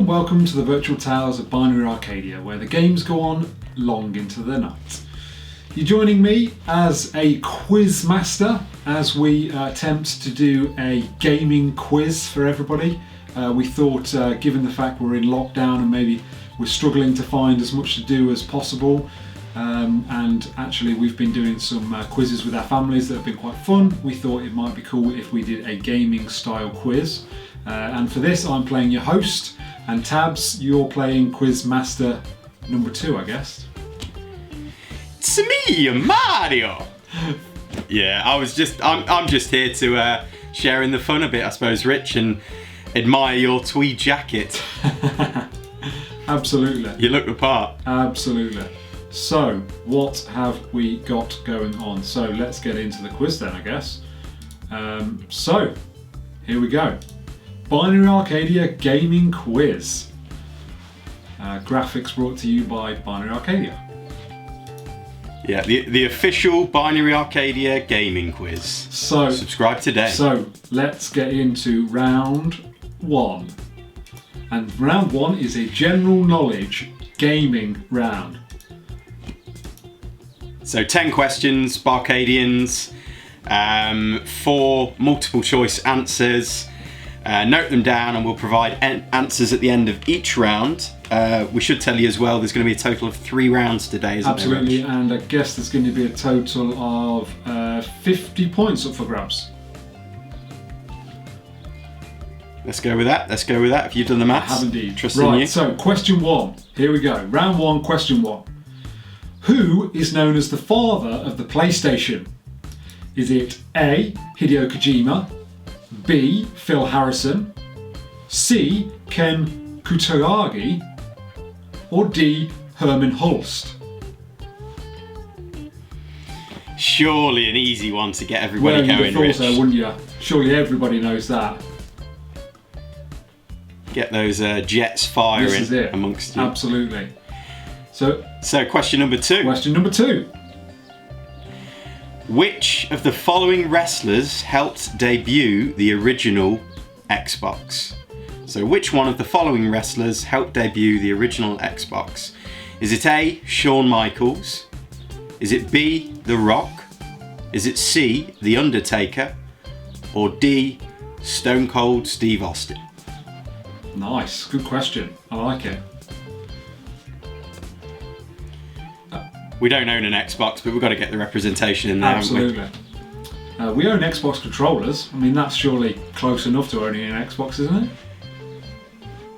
welcome to the virtual tales of Binary Arcadia, where the games go on long into the night. You're joining me as a quiz master as we attempt to do a gaming quiz for everybody. We thought, given the fact we're in lockdown and maybe we're struggling to find as much to do as possible, and actually we've been doing some quizzes with our families that have been quite fun, we thought it might be cool if we did a gaming style quiz. And for this I'm playing your host, and Tabs, you're playing quiz master number 2, I guess. It's me, Mario. Yeah, I'm just here to share in the fun a bit, I suppose, Rich, and admire your tweed jacket. Absolutely. You look the part. Absolutely. So, what have we got going on? So, let's get into the quiz then, I guess. So, here we go. Binary Arcadia Gaming Quiz. Graphics brought to you by Binary Arcadia. Yeah, the official Binary Arcadia Gaming Quiz. So, subscribe today. So, let's get into round 1. And round 1 is a general knowledge gaming round. So 10 questions, BArcadians, 4 multiple choice answers. Note them down and we'll provide answers at the end of each round. We should tell you as well, there's going to be a total of 3 rounds today, isn't there, Rich? Absolutely, and I guess there's going to be a total of 50 points up for grabs. Let's go with that. Have you done the maths? I have indeed. Trusting right, you. So question 1. Here we go. Round 1, question 1. Who is known as the father of the PlayStation? Is it A, Hideo Kojima, B, Phil Harrison, C, Ken Kutaragi, or D, Herman Hulst? Surely an easy one to get everybody going, you'd have Rich. thought so, wouldn't you? Surely everybody knows that. Get those jets firing This is it. amongst you. Absolutely. So question number 2. Question number 2. Which of the following wrestlers helped debut the original Xbox? So which one of the following wrestlers helped debut the original Xbox? Is it A, Shawn Michaels? Is it B, The Rock? Is it C, The Undertaker? Or D, Stone Cold Steve Austin? Nice, good question. I like it. We don't own an Xbox, but we've got to get the representation in there. Absolutely. We own Xbox controllers. I mean, that's surely close enough to owning an Xbox, isn't it?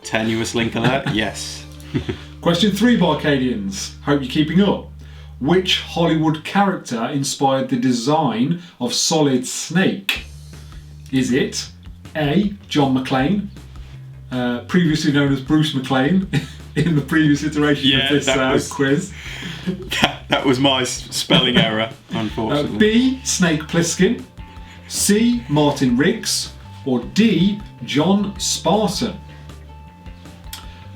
Tenuous link alert, yes. Question 3, BArcadians. Hope you're keeping up. Which Hollywood character inspired the design of Solid Snake? Is it A, John McClane, previously known as Bruce McClane in the previous iteration of this quiz? That was my spelling error, unfortunately. B, Snake Plissken, C, Martin Riggs, or D, John Spartan?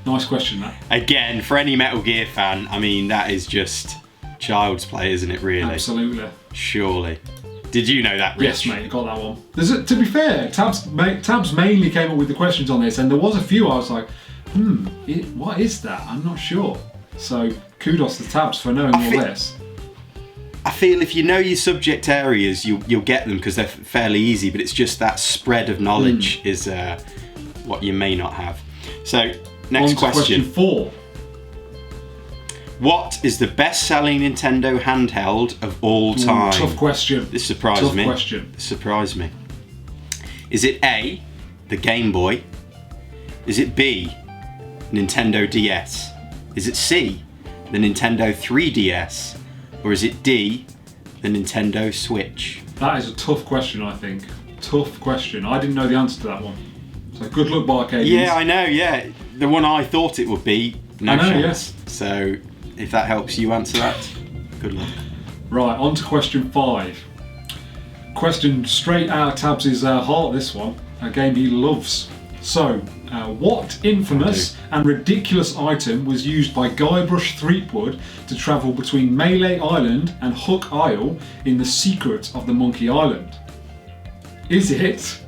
Nice question, that. Again, for any Metal Gear fan, I mean, that is just child's play, isn't it, really? Absolutely. Surely. Did you know that, Rich? Yes, mate, I got that one. To be fair, Tabs mainly came up with the questions on this, and there was a few I was like, what is that? I'm not sure. So, kudos to Tabs for knowing all this. I feel if you know your subject areas, you'll get them because they're fairly easy, but it's just that spread of knowledge is what you may not have. So, next question. Question 4. What is the best-selling Nintendo handheld of all time? Tough question. This surprised me. Tough question. This surprised me. Is it A, the Game Boy? Is it B, Nintendo DS? Is it C, the Nintendo 3DS? Or is it D, the Nintendo Switch? That is a tough question, I think. Tough question. I didn't know the answer to that one. So good luck, BArcadians. Yeah, I know, yeah. The one I thought it would be, no chance. Yes. So, if that helps you answer that, good luck. Right, on to question 5. Question straight out of Tabs' heart, this one. A game he loves. So, what infamous and ridiculous item was used by Guybrush Threepwood to travel between Melee Island and Hook Isle in The Secret of the Monkey Island? Is it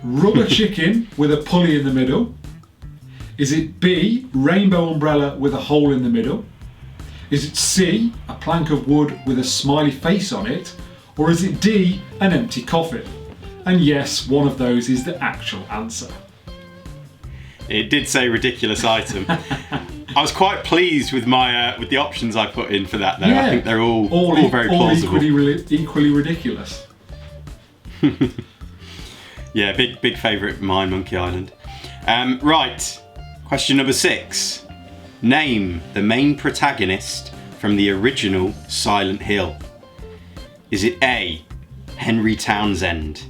rubber chicken with a pulley in the middle? Is it B, rainbow umbrella with a hole in the middle? Is it C, a plank of wood with a smiley face on it? Or is it D, an empty coffin? And yes, one of those is the actual answer. It did say ridiculous item. I was quite pleased with my with the options I put in for that though. Yeah. I think they're all very plausible. Equally ridiculous. Yeah, big favourite of mine, Monkey Island. Right, question number 6. Name the main protagonist from the original Silent Hill. Is it A, Henry Townsend?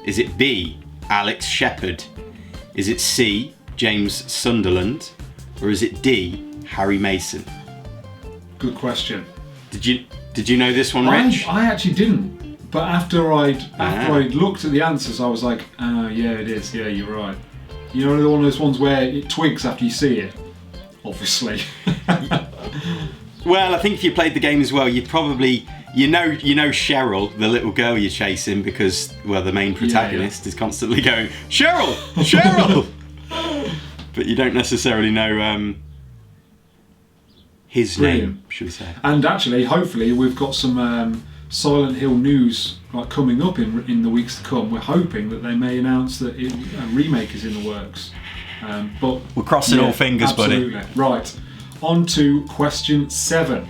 Is it B, Alex Shepard? Is it C, James Sunderland? Or is it D, Harry Mason? Good question. Did you know this one, Rich? I actually didn't, but after I'd looked at the answers, I was like, yeah, it is. Yeah, you're right. You know, one of those ones where it twigs after you see it. Obviously. Well, I think if you played the game as well, you probably you know Cheryl, the little girl you're chasing, because the main protagonist is constantly going Cheryl, Cheryl. But you don't necessarily know his name, should we say? And actually, hopefully, we've got some Silent Hill news coming up in the weeks to come. We're hoping that they may announce that a remake is in the works. But we're crossing all fingers, absolutely. Buddy. Right, on to question 7.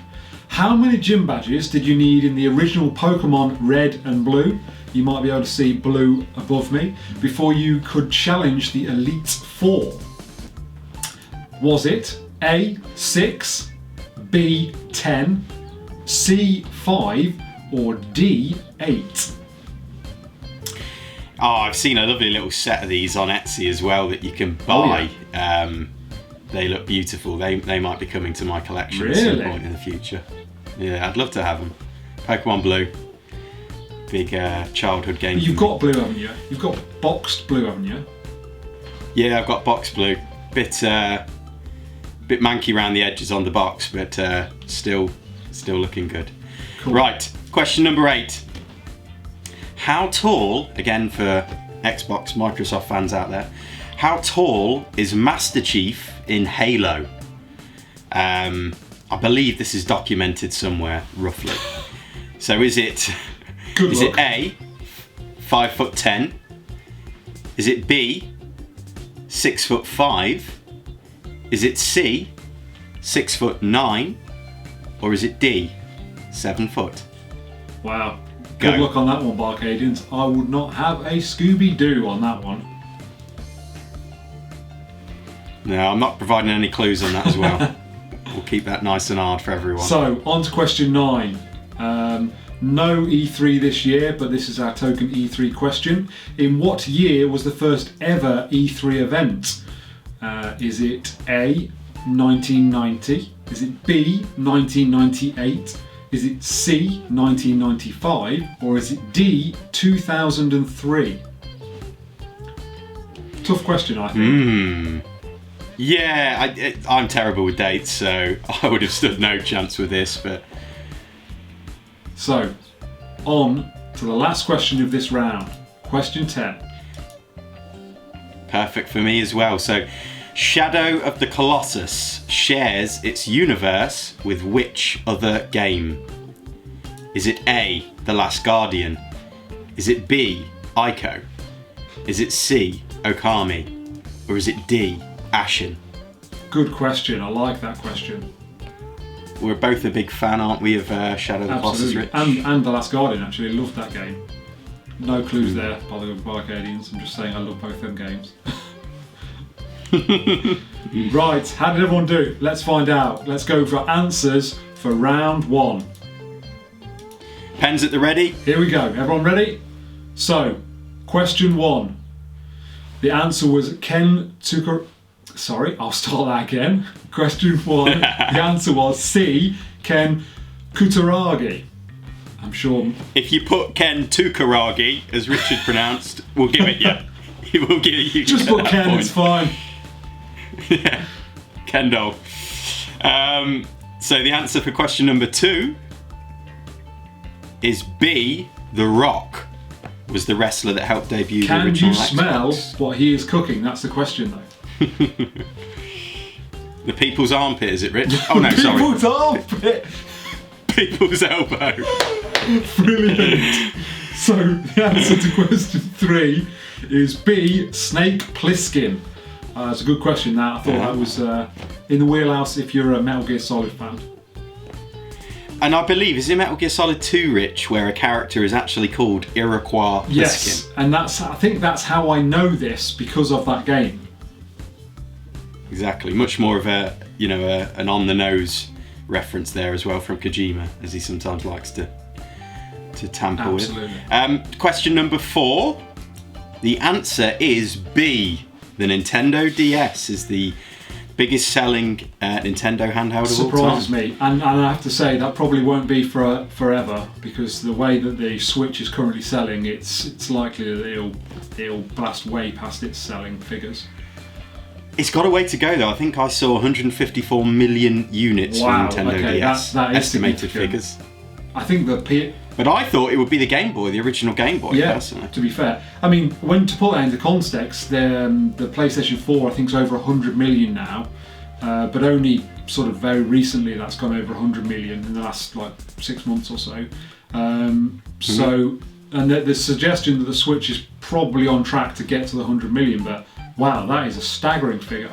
How many gym badges did you need in the original Pokemon Red and Blue? You might be able to see blue above me, before you could challenge the Elite Four. Was it A, 6, B, 10, C, 5, or D, 8? Oh, I've seen a lovely little set of these on Etsy as well that you can buy. Oh, yeah. They look beautiful. They might be coming to my collection at some point in the future. Yeah, I'd love to have them. Pokemon Blue. Big childhood game. You've got blue, haven't you? You've got boxed blue, haven't you? Yeah, I've got boxed blue. Bit manky around the edges on the box, but still looking good. Cool. Right, question number 8. How tall, again for Xbox, Microsoft fans out there, how tall is Master Chief in Halo? I believe this is documented somewhere, roughly. So is it A, 5'10"? Is it B, 6'5"? Is it C, 6'9"? Or is it D, 7 foot? Wow. Good luck on that one, BArcadians. I would not have a Scooby-Doo on that one. No, I'm not providing any clues on that as well. We'll keep that nice and hard for everyone. So, on to question 9. No E3 this year, but this is our token E3 question. In what year was the first ever E3 event? Is it A, 1990? Is it B, 1998? Is it C, 1995? Or is it D, 2003? Tough question, I think. Yeah, I'm terrible with dates, so I would have stood no chance with this, but... So, on to the last question of this round. Question 10. Perfect for me as well. So, Shadow of the Colossus shares its universe with which other game? Is it A, The Last Guardian? Is it B, Ico? Is it C, Okami? Or is it D, Ashen? Good question. I like that question. We're both a big fan, aren't we, of Shadow of the Colossus, Rich? And The Last Guardian, actually. Loved that game. No clues there, by the BArcadians. I'm just saying I love both them games. Right, how did everyone do? Let's find out. Let's go for answers for round 1. Pens at the ready? Here we go. Everyone ready? So, question 1. The answer was Ken Tukur... Sorry, I'll start that again. Question 1. The answer was C, Ken Kutaragi. I'm sure... If you put Ken Tukaragi, as Richard pronounced, we'll give it you. He will give you. Just put Ken, point. It's fine. Yeah, Kendall. So the answer for question number 2 is B, The Rock was the wrestler that helped debut the original Xbox. Can you smell what he is cooking? That's the question, though. The people's armpit, is it, Rich? Oh no, sorry. People's armpit! People's elbow. Brilliant! So the answer to question 3 is B, Snake Plissken. It's a good question that. I thought that was in the wheelhouse if you're a Metal Gear Solid fan. And I believe, is it Metal Gear Solid 2, Rich, where a character is actually called Iroquois Plissken? Yes, and I think that's how I know this, because of that game. Exactly. Much more of a, an on-the-nose reference there as well from Kojima, as he sometimes likes to tamper with. Question number 4. The answer is B. The Nintendo DS is the biggest selling Nintendo handheld of all time. Surprises me, and I have to say that probably won't be for forever, because the way that the Switch is currently selling, it's likely that it'll blast way past its selling figures. It's got a way to go though. I think I saw 154 million units from Nintendo DS. That is estimated figures. I think but I thought it would be the Game Boy, the original Game Boy, personally. To be fair. I mean, when to put that into context, the PlayStation 4 I think is over 100 million now, but only sort of very recently that's gone over 100 million in the last 6 months or so. So, and the suggestion that the Switch is probably on track to get to the 100 million, but wow, that is a staggering figure.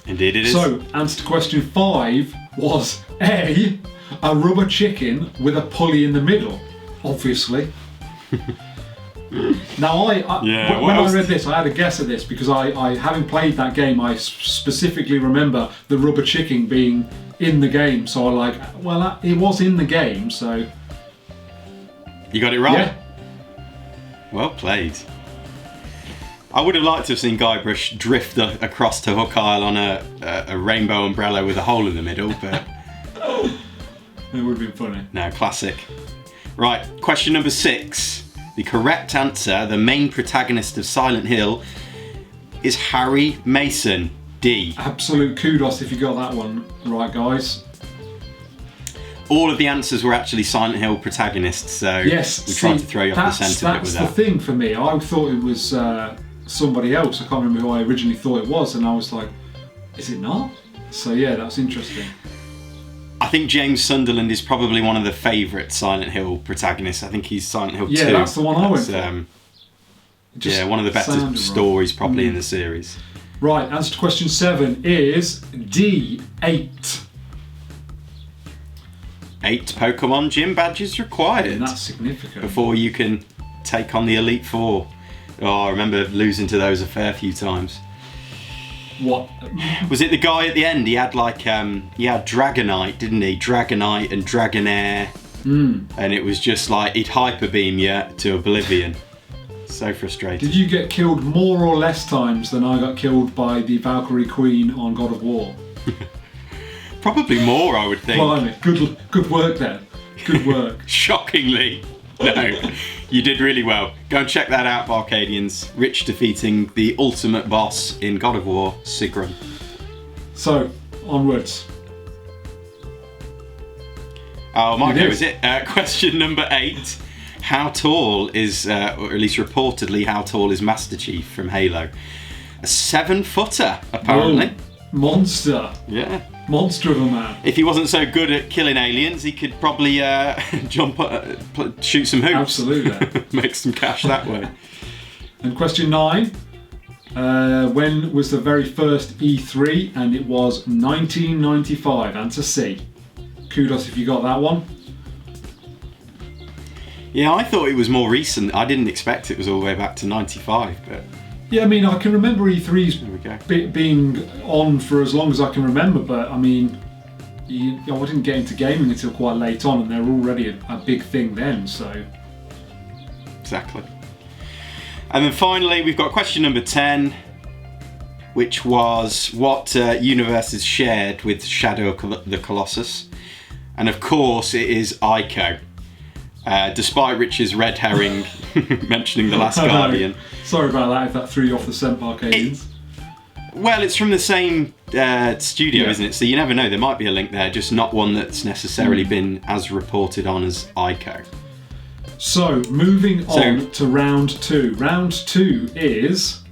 Indeed it is. So, answer to question 5 was A, a rubber chicken with a pulley in the middle, obviously. Now, when I read this, I had a guess at this, because I having played that game, I specifically remember the rubber chicken being in the game, so it was in the game, so... You got it right? Yeah. Well played. I would have liked to have seen Guybrush drift across to Hook Isle on a rainbow umbrella with a hole in the middle, but... It would have been funny. No, classic. Right, question number 6. The correct answer, the main protagonist of Silent Hill, is Harry Mason, D. Absolute kudos if you got that one right, guys. All of the answers were actually Silent Hill protagonists, so yes, we tried to throw you off the scent a bit with that. That's the thing for me. I thought it was somebody else. I can't remember who I originally thought it was, and I was like, is it not? So yeah, that's interesting. I think James Sunderland is probably one of the favourite Silent Hill protagonists. I think he's Silent Hill 2. Yeah, that's the one I went for. One of the better stories probably in the series. Right, answer to question 7 is D, 8. 8 Pokemon gym badges required. And that's significant. Before you can take on the Elite Four. Oh, I remember losing to those a fair few times. What? Was it the guy at the end? He had he had Dragonite, didn't he? Dragonite and Dragonair. And it was just he'd hyper beam you to oblivion. So frustrating. Did you get killed more or less times than I got killed by the Valkyrie Queen on God of War? Probably more, I would think. Blimey, good work then. Good work. Shockingly. No, you did really well. Go and check that out, BArcadians. Rich defeating the ultimate boss in God of War, Sigrun. So, onwards. Oh, Marco, is it? Question number 8. How tall is, or at least reportedly, how tall is Master Chief from Halo? A 7-footer, apparently. Whoa. Monster. Yeah. Monster of a man. If he wasn't so good at killing aliens, he could probably shoot some hoops. Absolutely. Make some cash that way. And question 9. When was the very first E3? And it was 1995. Answer C. Kudos if you got that one. Yeah, I thought it was more recent. I didn't expect it was all the way back to 95, but... Yeah, I mean, I can remember E3's being on for as long as I can remember, but I mean, I didn't get into gaming until quite late on, and they're already a big thing then, so... Exactly. And then finally, we've got question number 10, which was what universe is shared with Shadow of the Colossus? And of course, it is Ico. Despite Rich's red herring mentioning The Last Guardian. Sorry about that if that threw you off the scent, BArcadians. Well, it's from the same studio, isn't it? So you never know, there might be a link there, just not one that's necessarily been as reported on as Ico. So, moving on to round 2. Round 2 is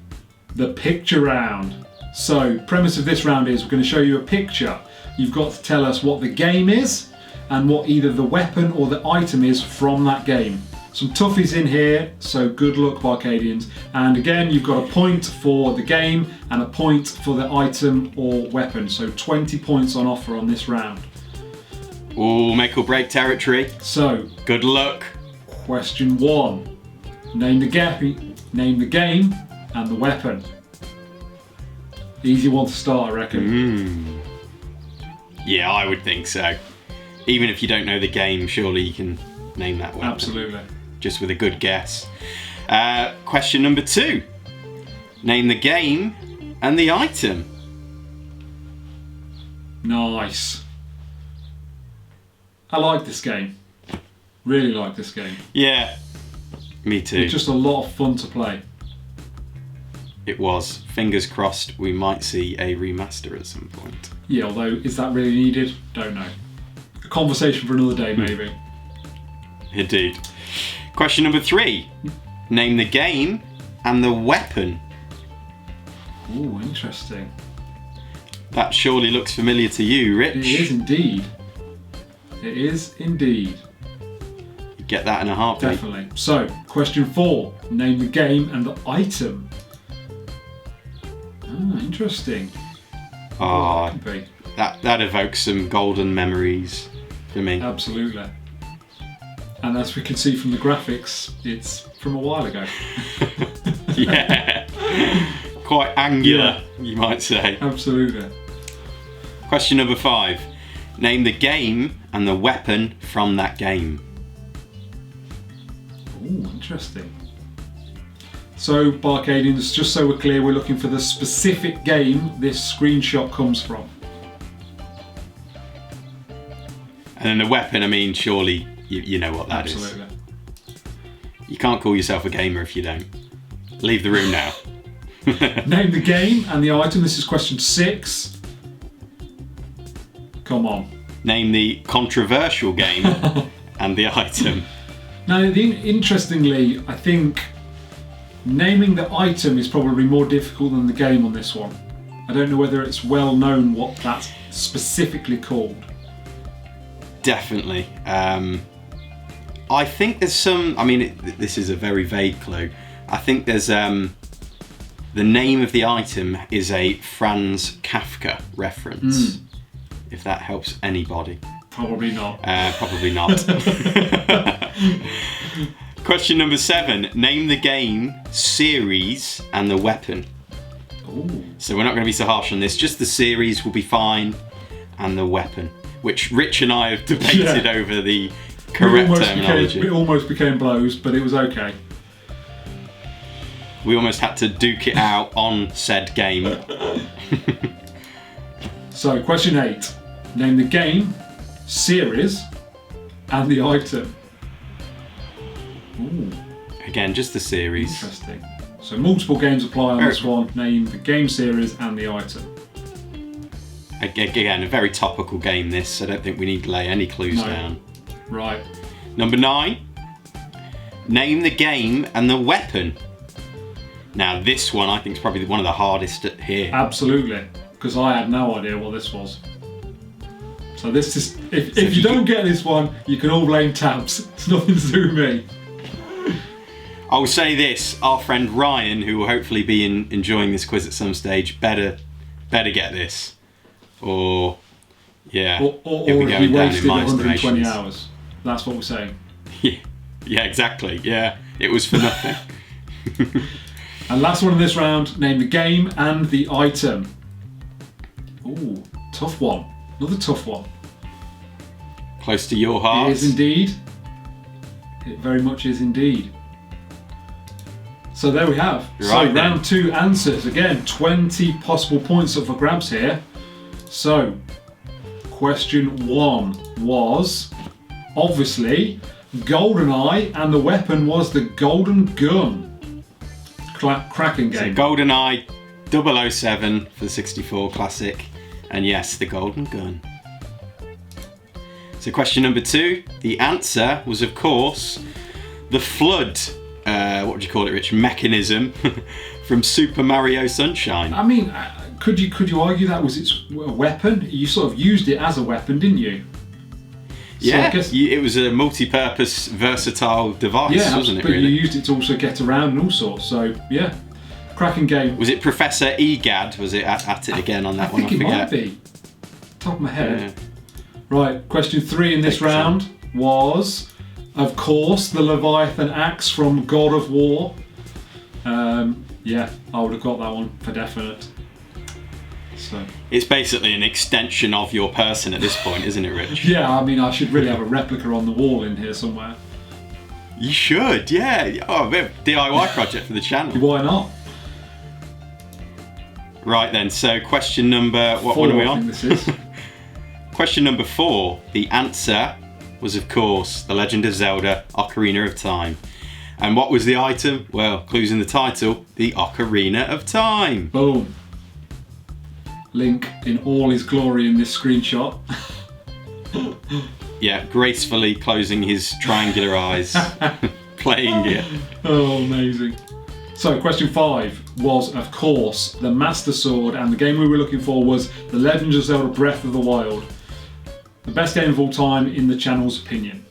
the picture round. So, premise of this round is we're going to show you a picture. You've got to tell us what the game is and what either the weapon or the item is from that game. Some toughies in here, so good luck, BArcadians. And again, you've got a point for the game and a point for the item or weapon. So 20 points on offer on this round. Ooh, make or break territory. So, good luck. Question 1. Name the game and the weapon. Easy one to start, I reckon. Yeah, I would think so. Even if you don't know the game, surely you can name that weapon. Absolutely. Just with a good guess. Question number 2. Name the game and the item. Nice. I like this game. Really like this game. Yeah, me too. It's just a lot of fun to play. It was. Fingers crossed we might see a remaster at some point. Yeah, although, is that really needed? Don't know. A conversation for another day, maybe. Indeed. Question number 3. Name the game and the weapon. Ooh, interesting. That surely looks familiar to you, Rich. It is indeed. It is indeed. You get that in a heartbeat. Definitely. So, question 4. Name the game and the item. Ah, interesting. Ah, Could be. that evokes some golden memories for me. Absolutely. And as we can see from the graphics, it's from a while ago. Yeah. Quite angular, you might say. Absolutely. Question number 5. Name the game and the weapon from that game. Ooh, interesting. So, BArcadians, just so we're clear, we're looking for the specific game this screenshot comes from. And then the weapon, I mean, surely you know what that is. Absolutely. You can't call yourself a gamer if you don't. Leave the room now. Name the game and the item. This is question 6. Come on. Name the controversial game and the item. Now, interestingly, I think naming the item is probably more difficult than the game on this one. I don't know whether it's well known what that's specifically called. Definitely. I think there's some, I mean, this is a very vague clue. I think there's, the name of the item is a Franz Kafka reference. If that helps anybody. Probably not. Probably not. Question number 7. Name the game, series, and the weapon. Ooh. So we're not going to be so harsh on this. Just the series will be fine, and the weapon, which Rich and I have debated over the correct terminology. It almost became blows, but it was okay. We almost had to duke it out on said game. So, question 8. Name the game, series, and the item. Ooh, Again, just the series. interesting. So, multiple games apply on this one. Name the game series and the item. Again, a very topical game this. I don't think we need to lay any clues down. Right. Number 9. Name the game and the weapon. Now this one I think is probably one of the hardest here. Absolutely. Because I had no idea what this was. So this is, if you don't get this one, you can all blame Tabs. It's nothing to do with me. I will say this, our friend Ryan, who will hopefully be enjoying this quiz at some stage, better get this. Or, yeah, Or he'll be have going we down in wasted my 120 estimations. hours. That's what we're saying. Yeah, exactly. Yeah, it was for nothing. And last one in this round, name the game and the item. Ooh, tough one. Another tough one. Close to your heart. It is indeed. It very much is indeed. So there we have. Right So then. round 2 answers. Again, 20 possible points up for grabs here. So, question 1 was, obviously, GoldenEye, and the weapon was the golden gun. Cracking So game. GoldenEye 007 for the 64 classic, and yes, the golden gun. So question number 2, the answer was of course the Flood what would you call it, Rich? Mechanism from Super Mario Sunshine. I mean, could you argue that was its weapon? You sort of used it as a weapon, didn't you? Yeah, so it was a multi-purpose, versatile device, wasn't it? But really? you used it to also get around and all sorts. So yeah, cracking game. Was it Professor Egad? Was it at it again on that one? I think it might be. Top of my head. Yeah. Right, question 3 in this round was, of course, the Leviathan axe from God of War. Yeah, I would have got that one for definite. So. It's basically an extension of your person at this point, isn't it, Rich? Yeah, I mean, I should really have a replica on the wall in here somewhere. You should, yeah. Oh, a bit of DIY project for the channel. Why not? Right then, so question number... What 4, one are we I on? think this is. Question number 4. The answer was, of course, The Legend of Zelda Ocarina of Time. And what was the item? Well, clues in the title, the Ocarina of Time. Boom. Link in all his glory in this screenshot. Yeah, gracefully closing his triangular eyes, playing it. Oh, amazing. So, question 5 was, of course, the Master Sword, and the game we were looking for was The Legend of Zelda Breath of the Wild. The best game of all time in the channel's opinion.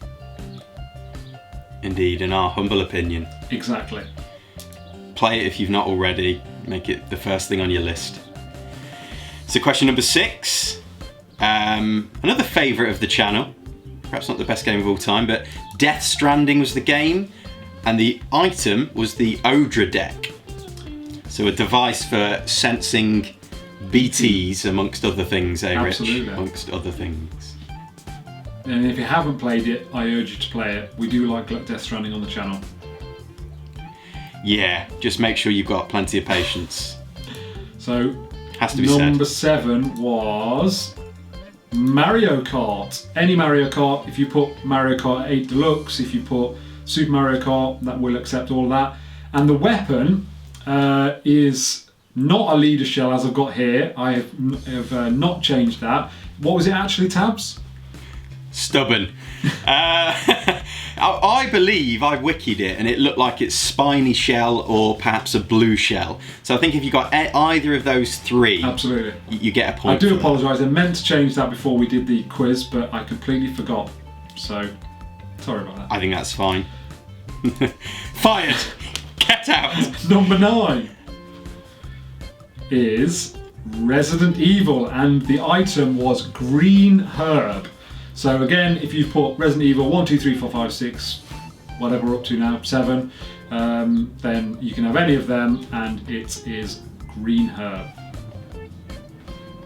Indeed, in our humble opinion. Exactly. Play it if you've not already. Make it the first thing on your list. So question number 6. Another favourite of the channel. Perhaps not the best game of all time, but Death Stranding was the game. And the item was the Odra deck. So a device for sensing BTs amongst other things, eh, Rich? Absolutely. Amongst other things. And if you haven't played it, I urge you to play it. We do like Death Stranding on the channel. Yeah, just make sure you've got plenty of patience. So, has to be number said. 7 was Mario Kart. Any Mario Kart, if you put Mario Kart 8 Deluxe, if you put Super Mario Kart, that will accept all of that. And the weapon is not a leader shell as I've got here. I have not changed that. What was it actually, Tabs? Stubborn. I believe I wikied it and it looked like it's spiny shell or perhaps a blue shell. So I think if you got either of those 3, absolutely, you get a point. I do apologise. I meant to change that before we did the quiz, but I completely forgot. So sorry about that. I think that's fine. Fired. Get out. Number 9 is Resident Evil, and the item was green herb. So again, if you put Resident Evil 1, 2, 3, 4, 5, 6, whatever we're up to now, 7, then you can have any of them, and it is green herb.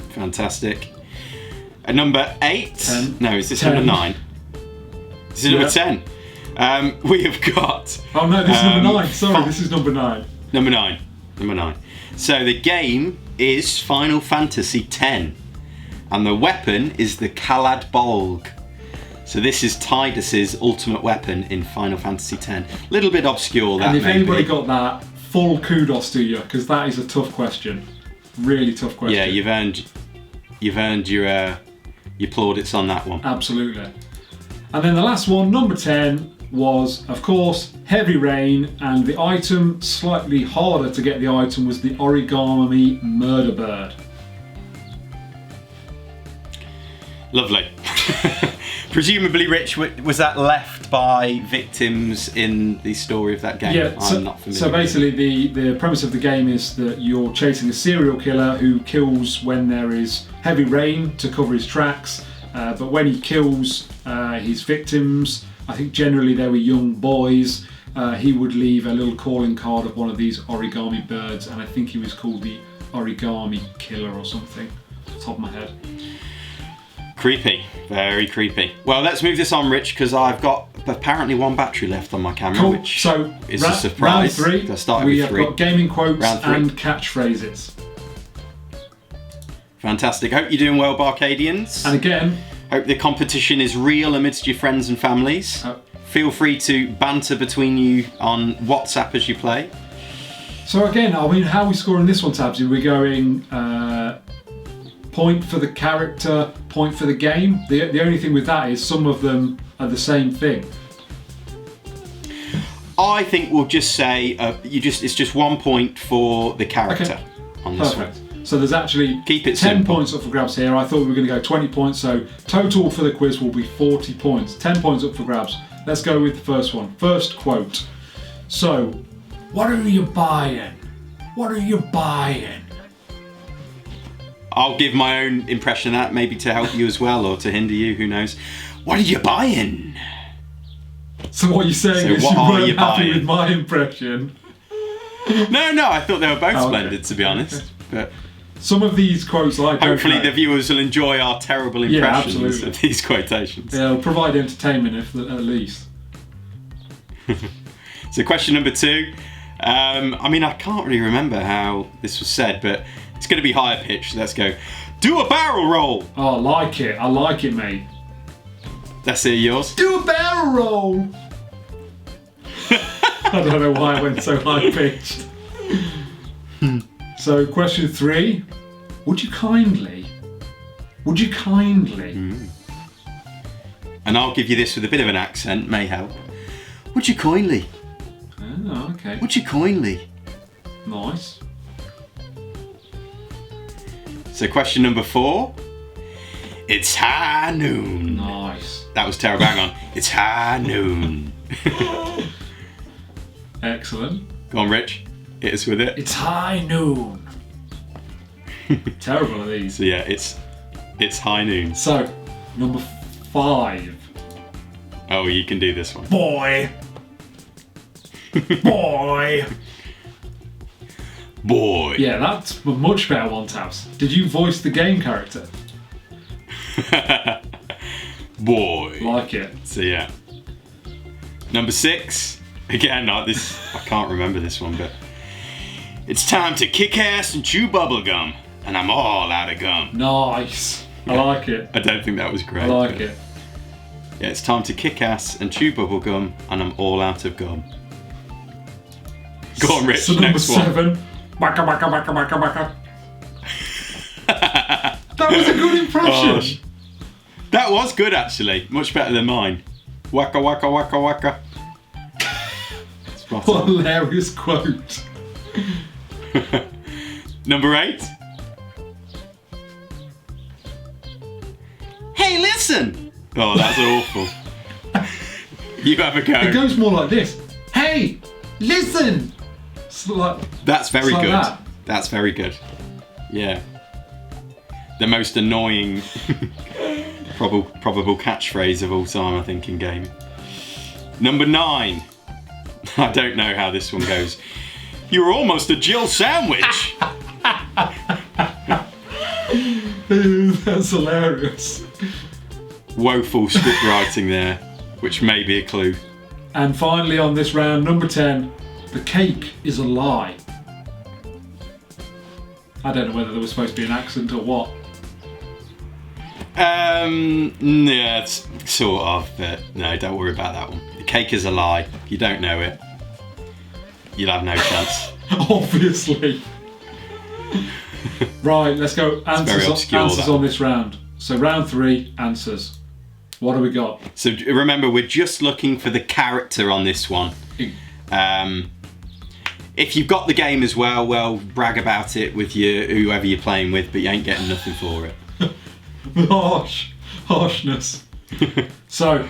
Fantastic. Number 8. 10. No, is this 10. number 9? This is number 10. We have got... Oh no, this is number 9. Sorry, this is number 9. Number 9. Number 9. So the game is Final Fantasy X. And the weapon is the Kalad Bolg. So this is Tidus's ultimate weapon in Final Fantasy X. Little bit obscure, that And if may anybody be. got that, full kudos to you, because that is a tough question. Really tough question. Yeah, you've earned your plaudits on that one. Absolutely. And then the last one, number 10, was, of course, Heavy Rain, and the item, slightly harder to get the item, was the Origami Murder Bird. Lovely. Presumably, Rich, was that left by victims in the story of that game? Yeah, I'm not familiar. So basically the premise of the game is that you're chasing a serial killer who kills when there is heavy rain to cover his tracks, but when he kills his victims, I think generally they were young boys, he would leave a little calling card of one of these origami birds, and I think he was called the Origami Killer or something, off the top of my head. Creepy, very creepy. Well, let's move this on, Rich, because I've got apparently 1 battery left on my camera, Cool. which So is a surprise. Round 3, I started we with have 3. got gaming quotes Round 3. and catchphrases. Fantastic. Hope you're doing well, BArcadians. And again, Hope the competition is real amidst your friends and families. Feel free to banter between you on WhatsApp as you play. so again, I mean, how are we scoring this one, Tabs? Are we going point for the character, point for the game? The only thing with that is some of them are the same thing. I think we'll just say it's just 1 point for the character on this one. Perfect. So there's actually Keep it 10 simple. points up for grabs here. I thought we were going to go 20 points, so total for the quiz will be 40 points. 10 points up for grabs. Let's go with the first one. First quote. So, what are you buying? What are you buying? I'll give my own impression of that, maybe to help you as well, or to hinder you, who knows. What are you buying? So what you're saying is what you are weren't you happy buying? with my impression? No, I thought they were both Oh, okay. splendid, to be honest. But Some of these quotes I don't hopefully know. the viewers will enjoy our terrible impressions absolutely. of these quotations. It'll provide entertainment at least. So question number 2. I mean, I can't really remember how this was said, but it's going to be higher pitched. Let's go. Do a barrel roll. Oh, I like it. I like it, mate. Let's hear yours. Do a barrel roll. I don't know why I went so high pitched. So, question 3. Would you kindly? And I'll give you this with a bit of an accent, may help. Would you kindly? Oh, okay. Would you kindly? Nice. So question number 4. It's high noon. Nice. That was terrible. Hang on. It's high noon. Excellent. Go on, Rich. Hit us with it. It's high noon. Terrible at these. So yeah, it's high noon. So, number 5. Oh, you can do this one. Boy. Boy. Boy. Yeah, that's a much better one, Tabs. Did you voice the game character? Boy. Like it. So yeah. Number 6. Again, I can't remember this one, but it's time to kick ass and chew bubble gum, and I'm all out of gum. Nice. I like it. I don't think that was great. I like but it. Yeah, it's time to kick ass and chew bubble gum, and I'm all out of gum. Go on, Rich. So number next one. 7. Baka baka baka baka baka. That was a good impression. That was good, actually. Much better than mine. Waka waka waka waka. Spot What a on. hilarious quote. Number 8. Hey, listen! Oh, that's awful. You have a go. It goes more like this. Hey, listen. It's like, That's very it's like good. that. That's very good. Yeah. The most annoying probable catchphrase of all time, I think, in game. Number 9. I don't know how this one goes. You were almost a Jill sandwich. That's hilarious. Woeful script writing there, which may be a clue. And finally on this round, number 10, the cake is a lie. I don't know whether there was supposed to be an accent or what. Yeah, it's sort of, but no, don't worry about that one. The cake is a lie. If you don't know it, you'll have no chance. Obviously. Right, let's go. very obscure, Answers that on one. this round. So round 3, answers. What do we got? So remember, we're just looking for the character on this one. If you've got the game as well, brag about it with whoever you're playing with, but you ain't getting nothing for it. Harshness. So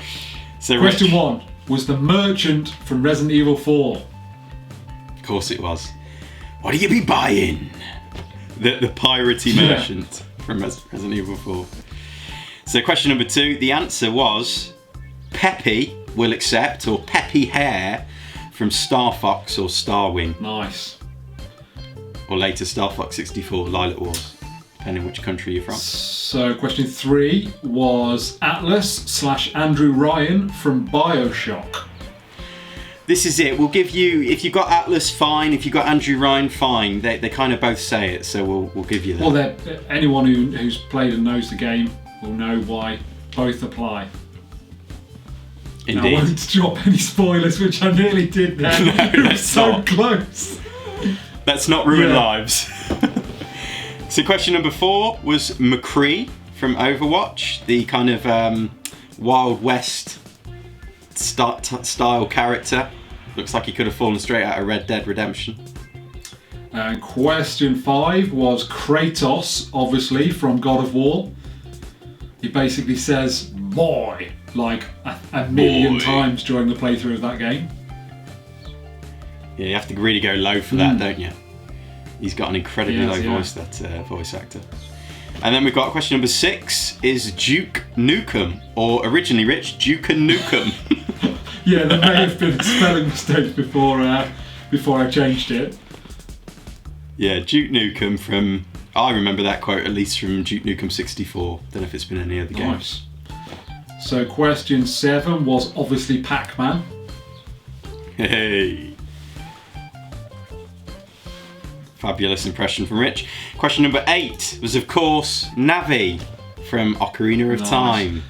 So question Rich, 1 was the merchant from Resident Evil 4. of course it was. What do you be buying? The piratey Yeah. merchant from Resident Evil 4. So question number 2, the answer was Peppy will accept, or Peppy Hare from Star Fox or Starwing, Nice. or later Star Fox 64 Lilac Wars, depending which country you're from. So question 3 was Atlas/Andrew Ryan from BioShock. This is it. We'll give you, if you've got Atlas, fine. If you've got Andrew Ryan, fine. They kind of both say it, so we'll give you that. Well, anyone who's played and knows the game will know why both apply. I Indeed. won't drop any spoilers, which I nearly did then. No, It was let's so not. close. Let's not ruin Yeah. lives. So question number 4 was McCree from Overwatch, the kind of Wild West style character Looks like he could have fallen straight out of Red Dead Redemption. And question 5 was Kratos, obviously, from God of War. He basically says, boy, like a million times during the playthrough of that game. Yeah, you have to really go low for that, don't you? He's got an incredibly low voice, that voice actor. And then we've got question number 6, is Duke Nukem, or originally, Rich, Duke and Nukem. Yeah, there may have been a spelling mistake before I changed it. Yeah, Duke Nukem from... I remember that quote at least from Duke Nukem 64. Don't know if it's been any other games. Nice. So question 7 was obviously Pac-Man. Hey. Fabulous impression from Rich. Question number 8 was of course Navi from Ocarina of Time.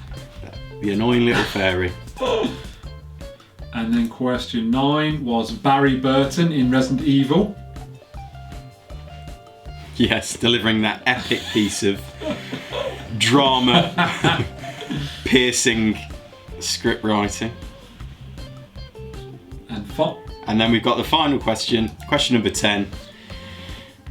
The annoying little fairy. And then question 9 was Barry Burton in Resident Evil. Yes, delivering that epic piece of drama, piercing script writing. And then we've got the final question, question number 10.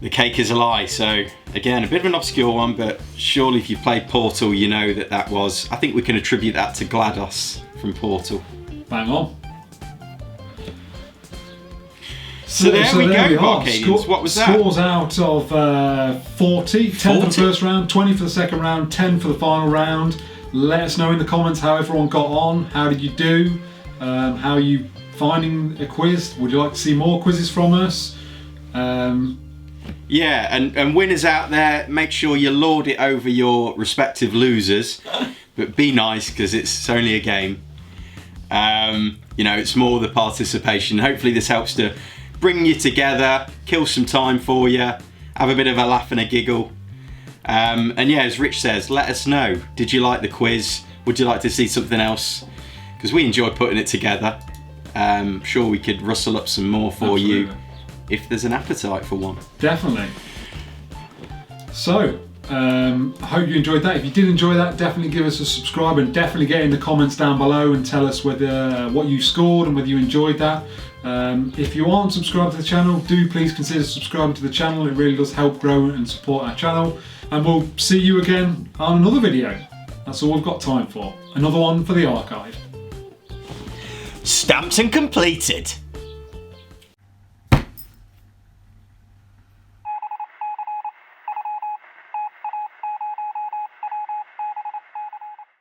The cake is a lie. So again, a bit of an obscure one, but surely if you played Portal, you know that was, I think we can attribute that to GLaDOS from Portal. Bang on. So there we go, BArcadians. What was that? Scores out of 40. 10 for the first round, 20 for the second round, 10 for the final round. Let us know in the comments how everyone got on. How did you do? How are you finding a quiz? Would you like to see more quizzes from us? Yeah, and winners out there, make sure you lord it over your respective losers. But be nice, because it's only a game. You know, it's more the participation. Hopefully this helps to bring you together, kill some time for you, have a bit of a laugh and a giggle. And yeah, as Rich says, let us know. Did you like the quiz? Would you like to see something else? Because we enjoy putting it together. Sure we could rustle up some more for you if there's an appetite for one. Definitely. So, I hope you enjoyed that. If you did enjoy that, definitely give us a subscribe and definitely get in the comments down below and tell us whether what you scored and whether you enjoyed that. If you aren't subscribed to the channel, do please consider subscribing to the channel. It really does help grow and support our channel. And we'll see you again on another video. That's all we've got time for. Another one for the archive. Stamped and completed.